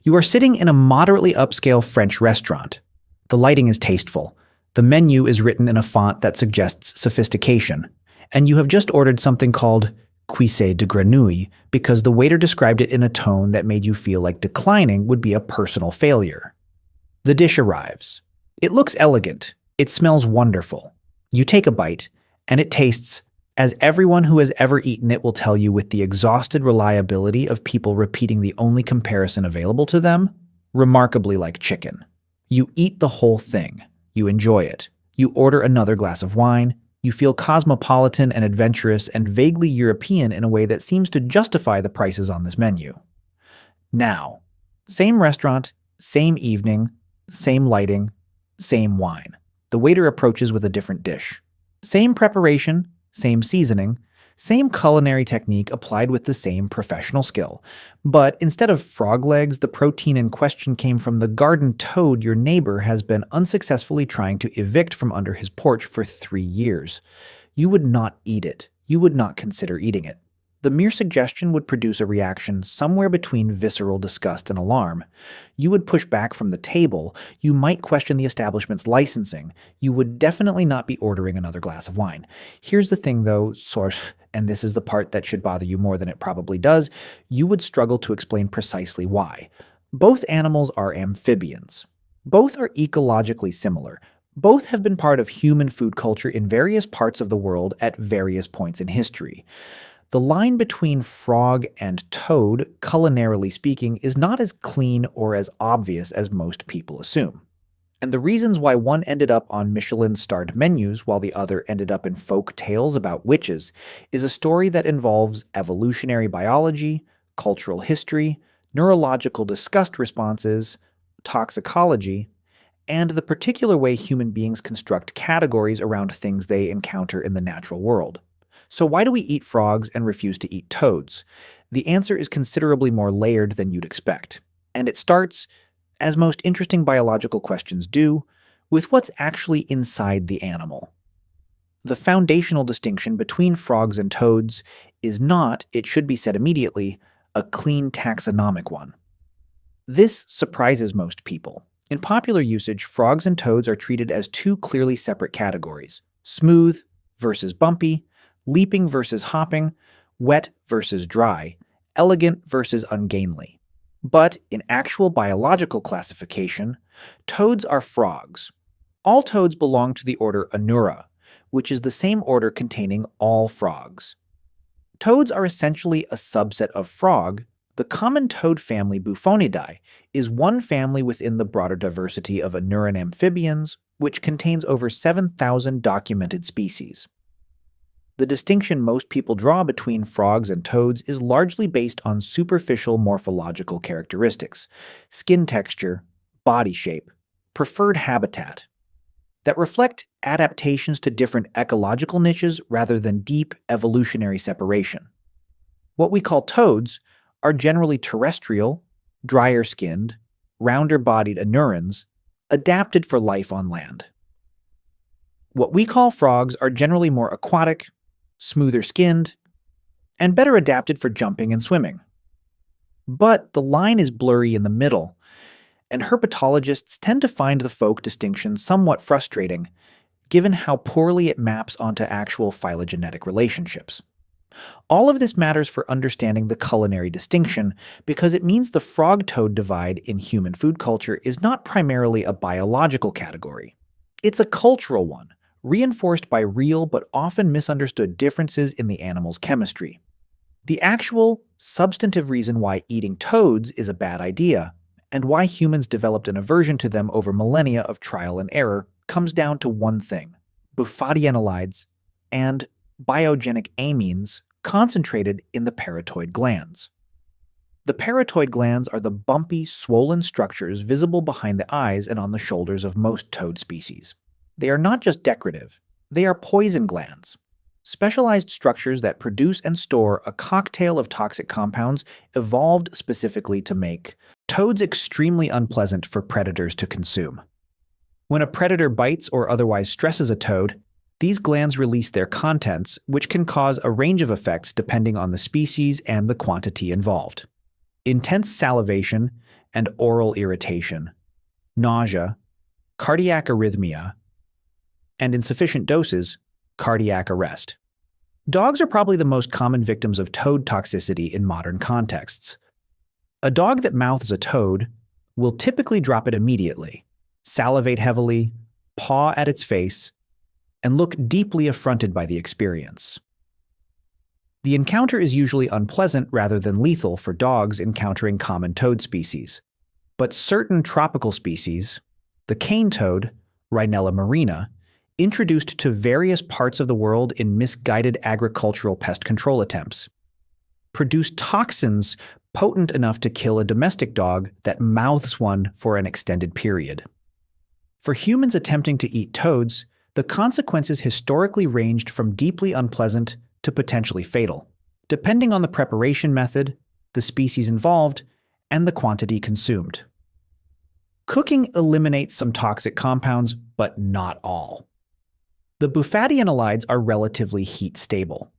You are sitting in a moderately upscale French restaurant. The lighting is tasteful. The menu is written in a font that suggests sophistication. And you have just ordered something called cuisine de grenouille because the waiter described it in a tone that made you feel like declining would be a personal failure. The dish arrives. It looks elegant. It smells wonderful. You take a bite, and it tastes, as everyone who has ever eaten it will tell you with the exhausted reliability of people repeating the only comparison available to them, remarkably like chicken. You eat the whole thing. You enjoy it. You order another glass of wine. You feel cosmopolitan and adventurous and vaguely European in a way that seems to justify the prices on this menu. Now, same restaurant, same evening, same lighting, same wine. The waiter approaches with a different dish. Same preparation, same seasoning, same culinary technique applied with the same professional skill. But instead of frog legs, the protein in question came from the garden toad your neighbor has been unsuccessfully trying to evict from under his porch for 3 years. You would not eat it. You would not consider eating it. The mere suggestion would produce a reaction somewhere between visceral disgust and alarm. You would push back from the table. You might question the establishment's licensing. You would definitely not be ordering another glass of wine. Here's the thing, though, and this is the part that should bother you more than it probably does, you would struggle to explain precisely why. Both animals are amphibians. Both are ecologically similar. Both have been part of human food culture in various parts of the world at various points in history. The line between frog and toad, culinarily speaking, is not as clean or as obvious as most people assume. And the reasons why one ended up on Michelin-starred menus while the other ended up in folk tales about witches is a story that involves evolutionary biology, cultural history, neurological disgust responses, toxicology, and the particular way human beings construct categories around things they encounter in the natural world. So why do we eat frogs and refuse to eat toads? The answer is considerably more layered than you'd expect. And it starts, as most interesting biological questions do, with what's actually inside the animal. The foundational distinction between frogs and toads is not, it should be said immediately, a clean taxonomic one. This surprises most people. In popular usage, frogs and toads are treated as two clearly separate categories: smooth versus bumpy, leaping versus hopping, wet versus dry, elegant versus ungainly. But in actual biological classification, toads are frogs. All toads belong to the order Anura, which is the same order containing all frogs. Toads are essentially a subset of frog. The common toad family Bufonidae is one family within the broader diversity of Anuran amphibians, which contains over 7,000 documented species. The distinction most people draw between frogs and toads is largely based on superficial morphological characteristics, skin texture, body shape, preferred habitat, that reflect adaptations to different ecological niches rather than deep evolutionary separation. What we call toads are generally terrestrial, drier-skinned, rounder-bodied anurans, adapted for life on land. What we call frogs are generally more aquatic, smoother-skinned, and better adapted for jumping and swimming. But the line is blurry in the middle, and herpetologists tend to find the folk distinction somewhat frustrating, given how poorly it maps onto actual phylogenetic relationships. All of this matters for understanding the culinary distinction because it means the frog-toad divide in human food culture is not primarily a biological category. It's a cultural one, reinforced by real but often misunderstood differences in the animal's chemistry. The actual, substantive reason why eating toads is a bad idea, and why humans developed an aversion to them over millennia of trial and error, comes down to one thing: bufadienolides and biogenic amines concentrated in the parotoid glands. The parotoid glands are the bumpy, swollen structures visible behind the eyes and on the shoulders of most toad species. They are not just decorative, they are poison glands, specialized structures that produce and store a cocktail of toxic compounds evolved specifically to make toads extremely unpleasant for predators to consume. When a predator bites or otherwise stresses a toad, these glands release their contents, which can cause a range of effects depending on the species and the quantity involved. Intense salivation and oral irritation, nausea, cardiac arrhythmia, and in sufficient doses, cardiac arrest. Dogs are probably the most common victims of toad toxicity in modern contexts. A dog that mouths a toad will typically drop it immediately, salivate heavily, paw at its face, and look deeply affronted by the experience. The encounter is usually unpleasant rather than lethal for dogs encountering common toad species. But certain tropical species, the cane toad, Rhinella marina, introduced to various parts of the world in misguided agricultural pest control attempts, produce toxins potent enough to kill a domestic dog that mouths one for an extended period. For humans attempting to eat toads, the consequences historically ranged from deeply unpleasant to potentially fatal, depending on the preparation method, the species involved, and the quantity consumed. Cooking eliminates some toxic compounds, but not all. The bufadienolides are relatively heat-stable.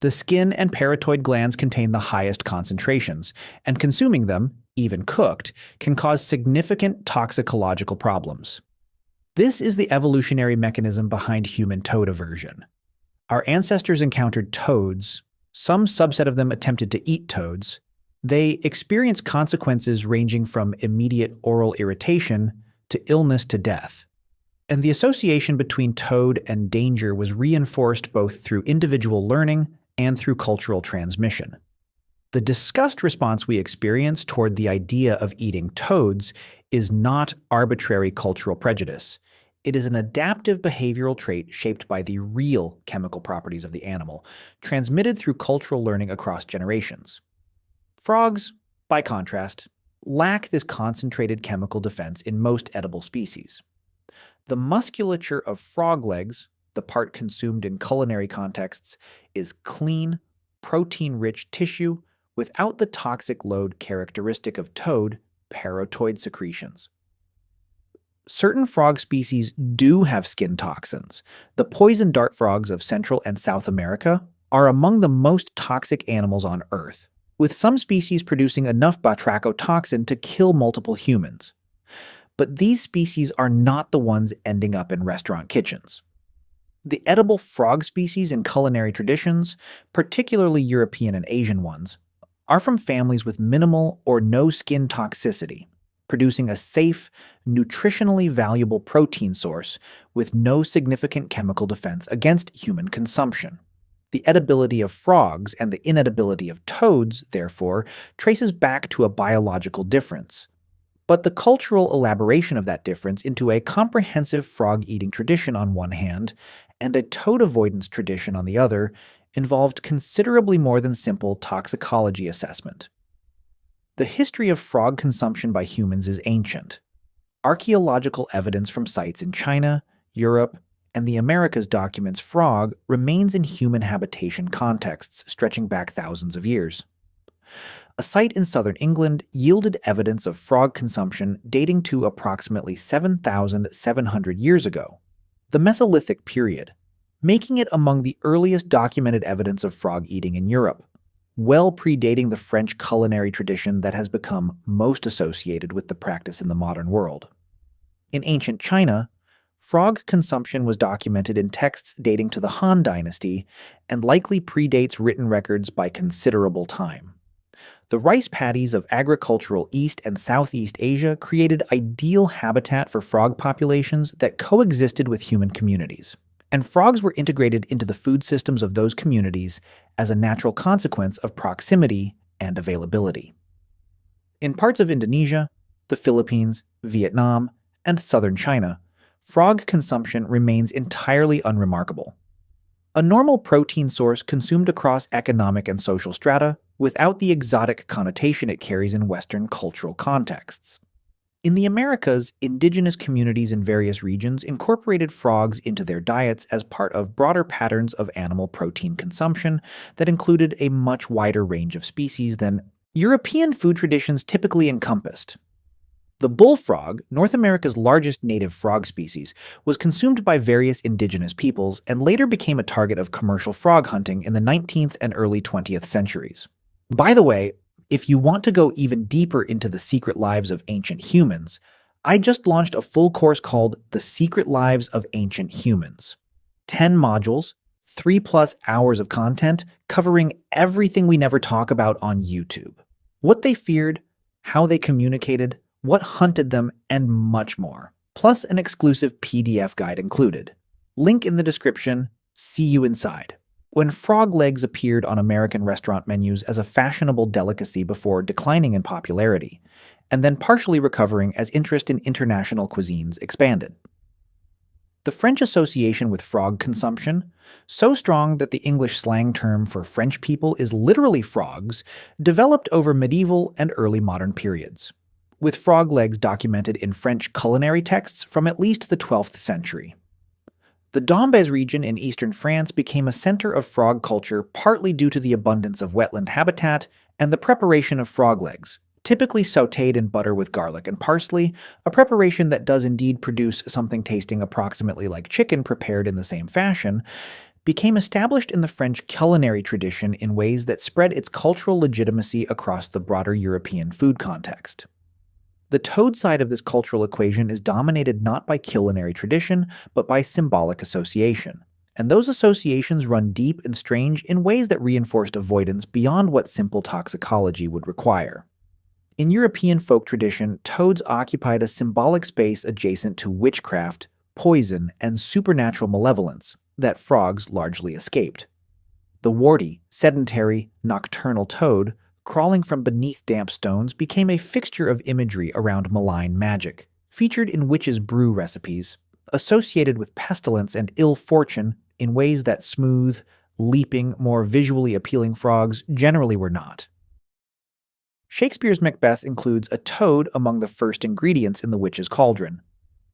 The skin and parotoid glands contain the highest concentrations, and consuming them, even cooked, can cause significant toxicological problems. This is the evolutionary mechanism behind human toad aversion. Our ancestors encountered toads, some subset of them attempted to eat toads. They experienced consequences ranging from immediate oral irritation to illness to death. And the association between toad and danger was reinforced both through individual learning and through cultural transmission. The disgust response we experience toward the idea of eating toads is not arbitrary cultural prejudice. It is an adaptive behavioral trait shaped by the real chemical properties of the animal, transmitted through cultural learning across generations. Frogs, by contrast, lack this concentrated chemical defense in most edible species. The musculature of frog legs, the part consumed in culinary contexts, is clean, protein-rich tissue without the toxic load characteristic of toad, parotoid secretions. Certain frog species do have skin toxins. The poison dart frogs of Central and South America are among the most toxic animals on Earth, with some species producing enough batrachotoxin to kill multiple humans. But these species are not the ones ending up in restaurant kitchens. The edible frog species in culinary traditions, particularly European and Asian ones, are from families with minimal or no skin toxicity, producing a safe, nutritionally valuable protein source with no significant chemical defense against human consumption. The edibility of frogs and the inedibility of toads, therefore, traces back to a biological difference. But the cultural elaboration of that difference into a comprehensive frog-eating tradition on one hand and a toad avoidance tradition on the other involved considerably more than simple toxicology assessment. The history of frog consumption by humans is ancient. Archaeological evidence from sites in China, Europe, and the Americas documents frog remains in human habitation contexts stretching back thousands of years. A site in southern England yielded evidence of frog consumption dating to approximately 7,700 years ago, the Mesolithic period, making it among the earliest documented evidence of frog eating in Europe, well predating the French culinary tradition that has become most associated with the practice in the modern world. In ancient China, frog consumption was documented in texts dating to the Han Dynasty and likely predates written records by considerable time. The rice paddies of agricultural East and Southeast Asia created ideal habitat for frog populations that coexisted with human communities, and frogs were integrated into the food systems of those communities as a natural consequence of proximity and availability. In parts of Indonesia, the Philippines, Vietnam, and southern China, frog consumption remains entirely unremarkable. A normal protein source consumed across economic and social strata without the exotic connotation it carries in Western cultural contexts. In the Americas, indigenous communities in various regions incorporated frogs into their diets as part of broader patterns of animal protein consumption that included a much wider range of species than European food traditions typically encompassed. The bullfrog, North America's largest native frog species, was consumed by various indigenous peoples and later became a target of commercial frog hunting in the 19th and early 20th centuries. By the way, If you want to go even deeper into the secret lives of ancient humans, I just launched a full course called The Secret Lives of Ancient Humans. 10 modules, 3+ hours of content covering everything we never talk about on YouTube. What they feared, how they communicated, what hunted them, and much more. Plus an exclusive PDF guide included. Link in the description. See you inside. When frog legs appeared on American restaurant menus as a fashionable delicacy before declining in popularity, and then partially recovering as interest in international cuisines expanded. The French association with frog consumption, so strong that the English slang term for French people is literally frogs, developed over medieval and early modern periods, with frog legs documented in French culinary texts from at least the 12th century. The Dombes region in eastern France became a center of frog culture partly due to the abundance of wetland habitat and the preparation of frog legs, typically sautéed in butter with garlic and parsley, a preparation that does indeed produce something tasting approximately like chicken prepared in the same fashion, became established in the French culinary tradition in ways that spread its cultural legitimacy across the broader European food context. The toad side of this cultural equation is dominated not by culinary tradition, but by symbolic association. And those associations run deep and strange in ways that reinforced avoidance beyond what simple toxicology would require. In European folk tradition, toads occupied a symbolic space adjacent to witchcraft, poison, and supernatural malevolence that frogs largely escaped. The warty, sedentary, nocturnal toad, crawling from beneath damp stones, became a fixture of imagery around malign magic, featured in witches' brew recipes, associated with pestilence and ill fortune in ways that smooth, leaping, more visually appealing frogs generally were not. Shakespeare's Macbeth includes a toad among the first ingredients in the witch's cauldron.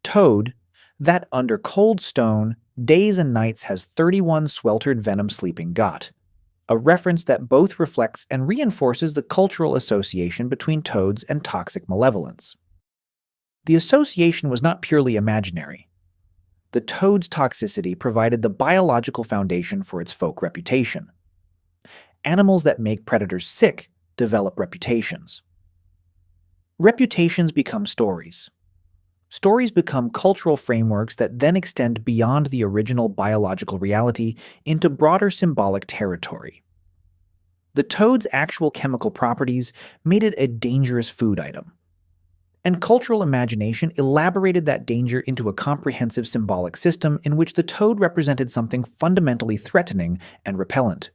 Toad, that under cold stone, days and nights has 31 sweltered venom sleeping got, a reference that both reflects and reinforces the cultural association between toads and toxic malevolence. The association was not purely imaginary. The toad's toxicity provided the biological foundation for its folk reputation. Animals that make predators sick develop reputations. Reputations become stories. Stories become cultural frameworks that then extend beyond the original biological reality into broader symbolic territory. The toad's actual chemical properties made it a dangerous food item, and cultural imagination elaborated that danger into a comprehensive symbolic system in which the toad represented something fundamentally threatening and repellent.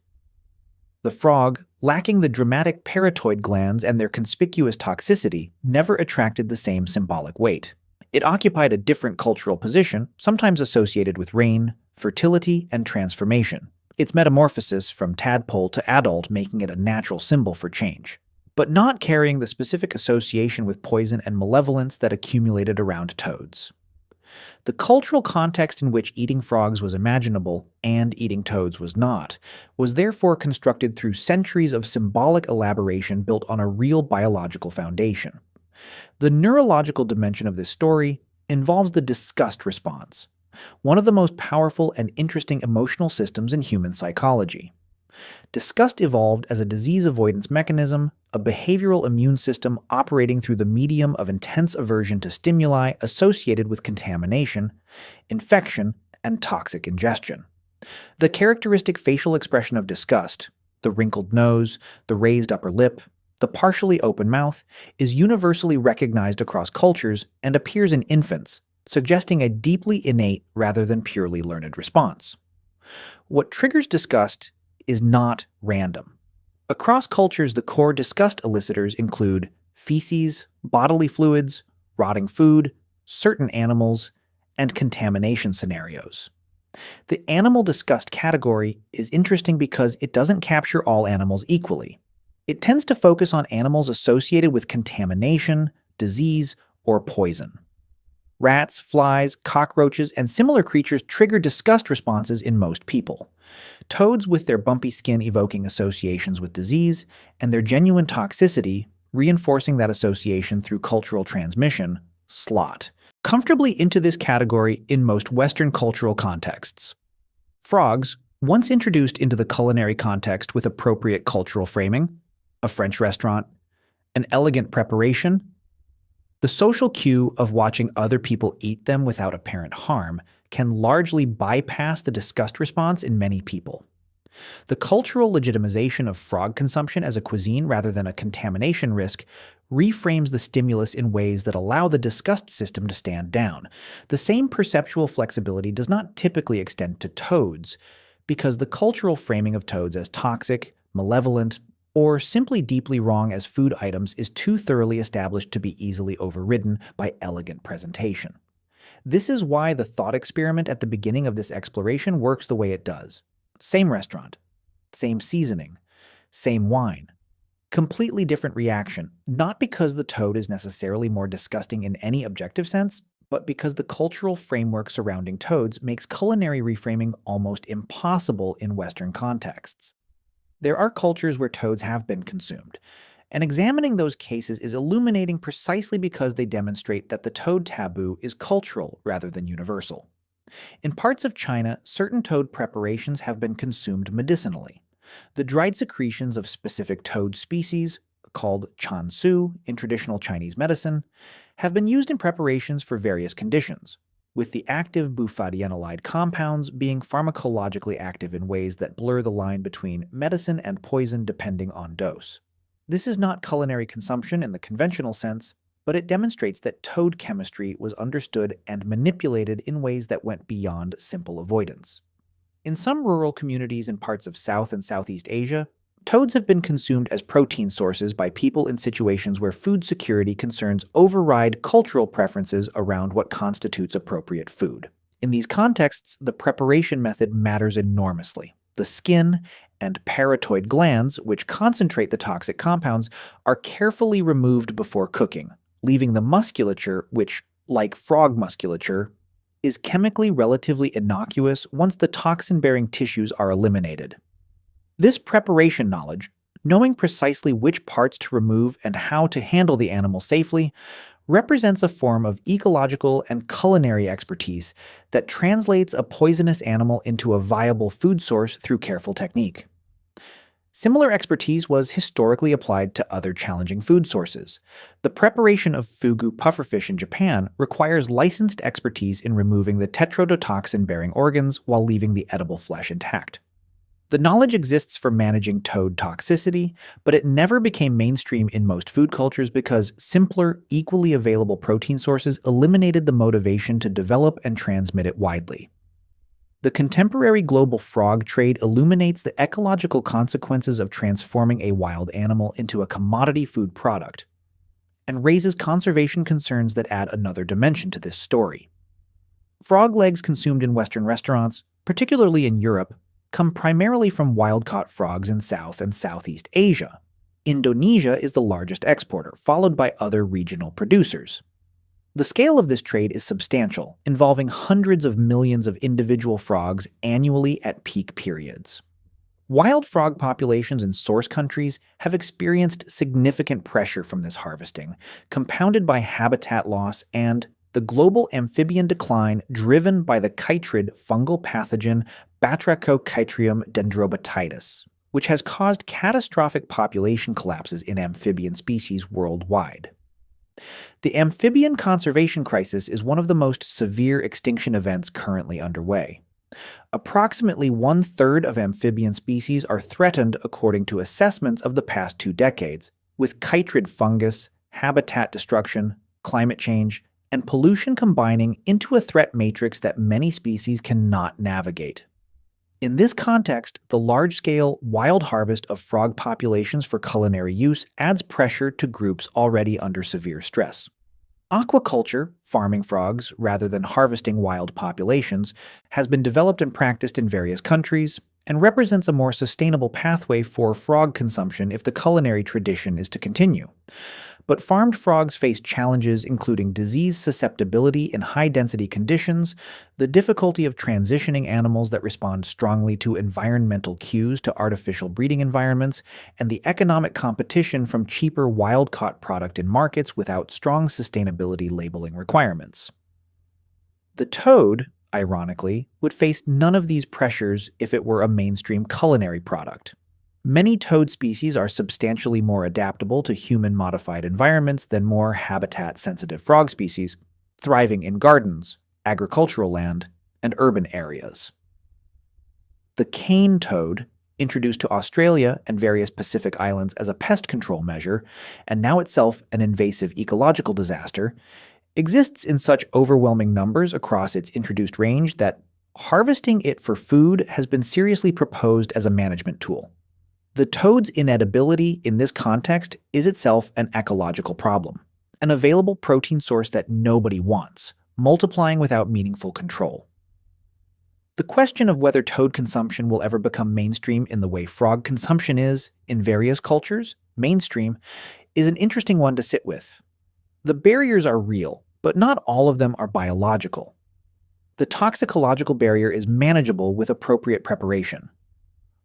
The frog, lacking the dramatic parotid glands and their conspicuous toxicity, never attracted the same symbolic weight. It occupied a different cultural position, sometimes associated with rain, fertility, and transformation, its metamorphosis from tadpole to adult making it a natural symbol for change, but not carrying the specific association with poison and malevolence that accumulated around toads. The cultural context in which eating frogs was imaginable and eating toads was not, was therefore constructed through centuries of symbolic elaboration built on a real biological foundation. The neurological dimension of this story involves the disgust response, one of the most powerful and interesting emotional systems in human psychology. Disgust evolved as a disease avoidance mechanism, a behavioral immune system operating through the medium of intense aversion to stimuli associated with contamination, infection, and toxic ingestion. The characteristic facial expression of disgust, the wrinkled nose, the raised upper lip, the partially open mouth, is universally recognized across cultures and appears in infants, suggesting a deeply innate rather than purely learned response. What triggers disgust is not random. Across cultures, the core disgust elicitors include feces, bodily fluids, rotting food, certain animals, and contamination scenarios. The animal disgust category is interesting because it doesn't capture all animals equally. It tends to focus on animals associated with contamination, disease, or poison. Rats, flies, cockroaches, and similar creatures trigger disgust responses in most people. Toads, with their bumpy skin evoking associations with disease, and their genuine toxicity, reinforcing that association through cultural transmission, slot comfortably into this category in most Western cultural contexts. Frogs, once introduced into the culinary context with appropriate cultural framing, a French restaurant, an elegant preparation, the social cue of watching other people eat them without apparent harm can largely bypass the disgust response in many people. The cultural legitimization of frog consumption as a cuisine rather than a contamination risk reframes the stimulus in ways that allow the disgust system to stand down. The same perceptual flexibility does not typically extend to toads, because the cultural framing of toads as toxic, malevolent, or simply deeply wrong as food items is too thoroughly established to be easily overridden by elegant presentation. This is why the thought experiment at the beginning of this exploration works the way it does. Same restaurant, same seasoning, same wine. Completely different reaction, not because the toad is necessarily more disgusting in any objective sense, but because the cultural framework surrounding toads makes culinary reframing almost impossible in Western contexts. There are cultures where toads have been consumed, and examining those cases is illuminating precisely because they demonstrate that the toad taboo is cultural rather than universal. In parts of China, certain toad preparations have been consumed medicinally. The dried secretions of specific toad species, called chan su in traditional Chinese medicine, have been used in preparations for various conditions, with the active bufadienolide compounds being pharmacologically active in ways that blur the line between medicine and poison depending on dose. This is not culinary consumption in the conventional sense, but it demonstrates that toad chemistry was understood and manipulated in ways that went beyond simple avoidance. In some rural communities in parts of South and Southeast Asia, toads have been consumed as protein sources by people in situations where food security concerns override cultural preferences around what constitutes appropriate food. In these contexts, the preparation method matters enormously. The skin and parotoid glands, which concentrate the toxic compounds, are carefully removed before cooking, leaving the musculature, which, like frog musculature, is chemically relatively innocuous once the toxin-bearing tissues are eliminated. This preparation knowledge, knowing precisely which parts to remove and how to handle the animal safely, represents a form of ecological and culinary expertise that translates a poisonous animal into a viable food source through careful technique. Similar expertise was historically applied to other challenging food sources. The preparation of fugu pufferfish in Japan requires licensed expertise in removing the tetrodotoxin-bearing organs while leaving the edible flesh intact. The knowledge exists for managing toad toxicity, but it never became mainstream in most food cultures because simpler, equally available protein sources eliminated the motivation to develop and transmit it widely. The contemporary global frog trade illuminates the ecological consequences of transforming a wild animal into a commodity food product, and raises conservation concerns that add another dimension to this story. Frog legs consumed in Western restaurants, particularly in Europe, come primarily from wild-caught frogs in South and Southeast Asia. Indonesia is the largest exporter, followed by other regional producers. The scale of this trade is substantial, involving hundreds of millions of individual frogs annually at peak periods. Wild frog populations in source countries have experienced significant pressure from this harvesting, compounded by habitat loss and the global amphibian decline driven by the chytrid fungal pathogen Batrachochytrium dendrobatitis, which has caused catastrophic population collapses in amphibian species worldwide. The amphibian conservation crisis is one of the most severe extinction events currently underway. Approximately 1/3 of amphibian species are threatened according to assessments of the past 2 decades, with chytrid fungus, habitat destruction, climate change, and pollution combining into a threat matrix that many species cannot navigate. In this context, the large-scale, wild harvest of frog populations for culinary use adds pressure to groups already under severe stress. Aquaculture, farming frogs rather than harvesting wild populations, has been developed and practiced in various countries, and represents a more sustainable pathway for frog consumption if the culinary tradition is to continue. But farmed frogs face challenges including disease susceptibility in high-density conditions, the difficulty of transitioning animals that respond strongly to environmental cues to artificial breeding environments, and the economic competition from cheaper wild-caught product in markets without strong sustainability labeling requirements. The toad, ironically, would face none of these pressures if it were a mainstream culinary product. Many toad species are substantially more adaptable to human-modified environments than more habitat-sensitive frog species, thriving in gardens, agricultural land, and urban areas. The cane toad, introduced to Australia and various Pacific islands as a pest control measure, and now itself an invasive ecological disaster, exists in such overwhelming numbers across its introduced range that harvesting it for food has been seriously proposed as a management tool. The toad's inedibility in this context is itself an ecological problem, an available protein source that nobody wants, multiplying without meaningful control. The question of whether toad consumption will ever become mainstream in the way frog consumption is, in various cultures, mainstream, is an interesting one to sit with. The barriers are real, but not all of them are biological. The toxicological barrier is manageable with appropriate preparation.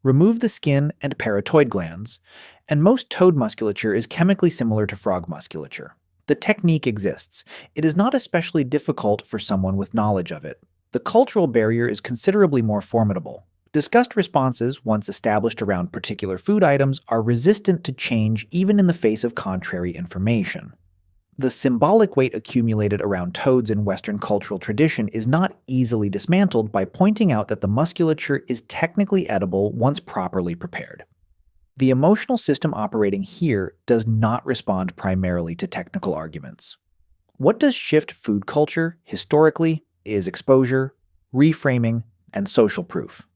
Remove the skin and parotid glands, and most toad musculature is chemically similar to frog musculature. The technique exists. It is not especially difficult for someone with knowledge of it. The cultural barrier is considerably more formidable. Disgust responses, once established around particular food items, are resistant to change even in the face of contrary information. The symbolic weight accumulated around toads in Western cultural tradition is not easily dismantled by pointing out that the musculature is technically edible once properly prepared. The emotional system operating here does not respond primarily to technical arguments. What does shift food culture, historically, is exposure, reframing, and social proof.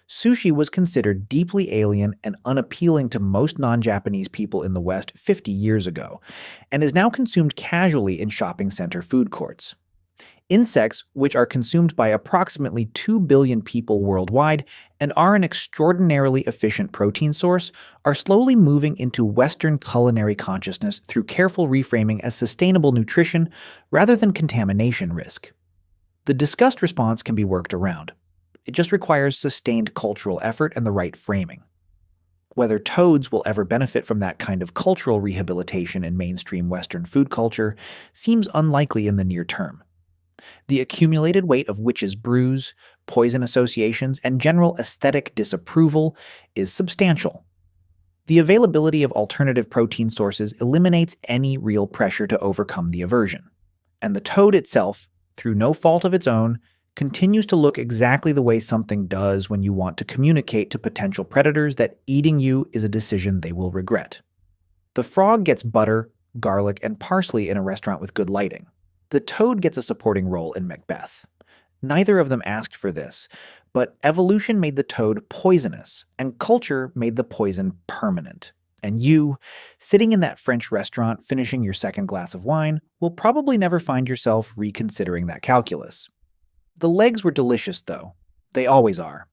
Sushi was considered deeply alien and unappealing to most non-Japanese people in the West 50 years ago, and is now consumed casually in shopping center food courts. Insects, which are consumed by approximately 2 billion people worldwide and are an extraordinarily efficient protein source, are slowly moving into Western culinary consciousness through careful reframing as sustainable nutrition rather than contamination risk. The disgust response can be worked around. It just requires sustained cultural effort and the right framing. Whether toads will ever benefit from that kind of cultural rehabilitation in mainstream Western food culture seems unlikely in the near term. The accumulated weight of witches' brews, poison associations, and general aesthetic disapproval is substantial. The availability of alternative protein sources eliminates any real pressure to overcome the aversion. And the toad itself, through no fault of its own, continues to look exactly the way something does when you want to communicate to potential predators that eating you is a decision they will regret. The frog gets butter, garlic, and parsley in a restaurant with good lighting. The toad gets a supporting role in Macbeth. Neither of them asked for this, but evolution made the toad poisonous, and culture made the poison permanent. And you, sitting in that French restaurant finishing your second glass of wine, will probably never find yourself reconsidering that calculus. The legs were delicious, though. They always are.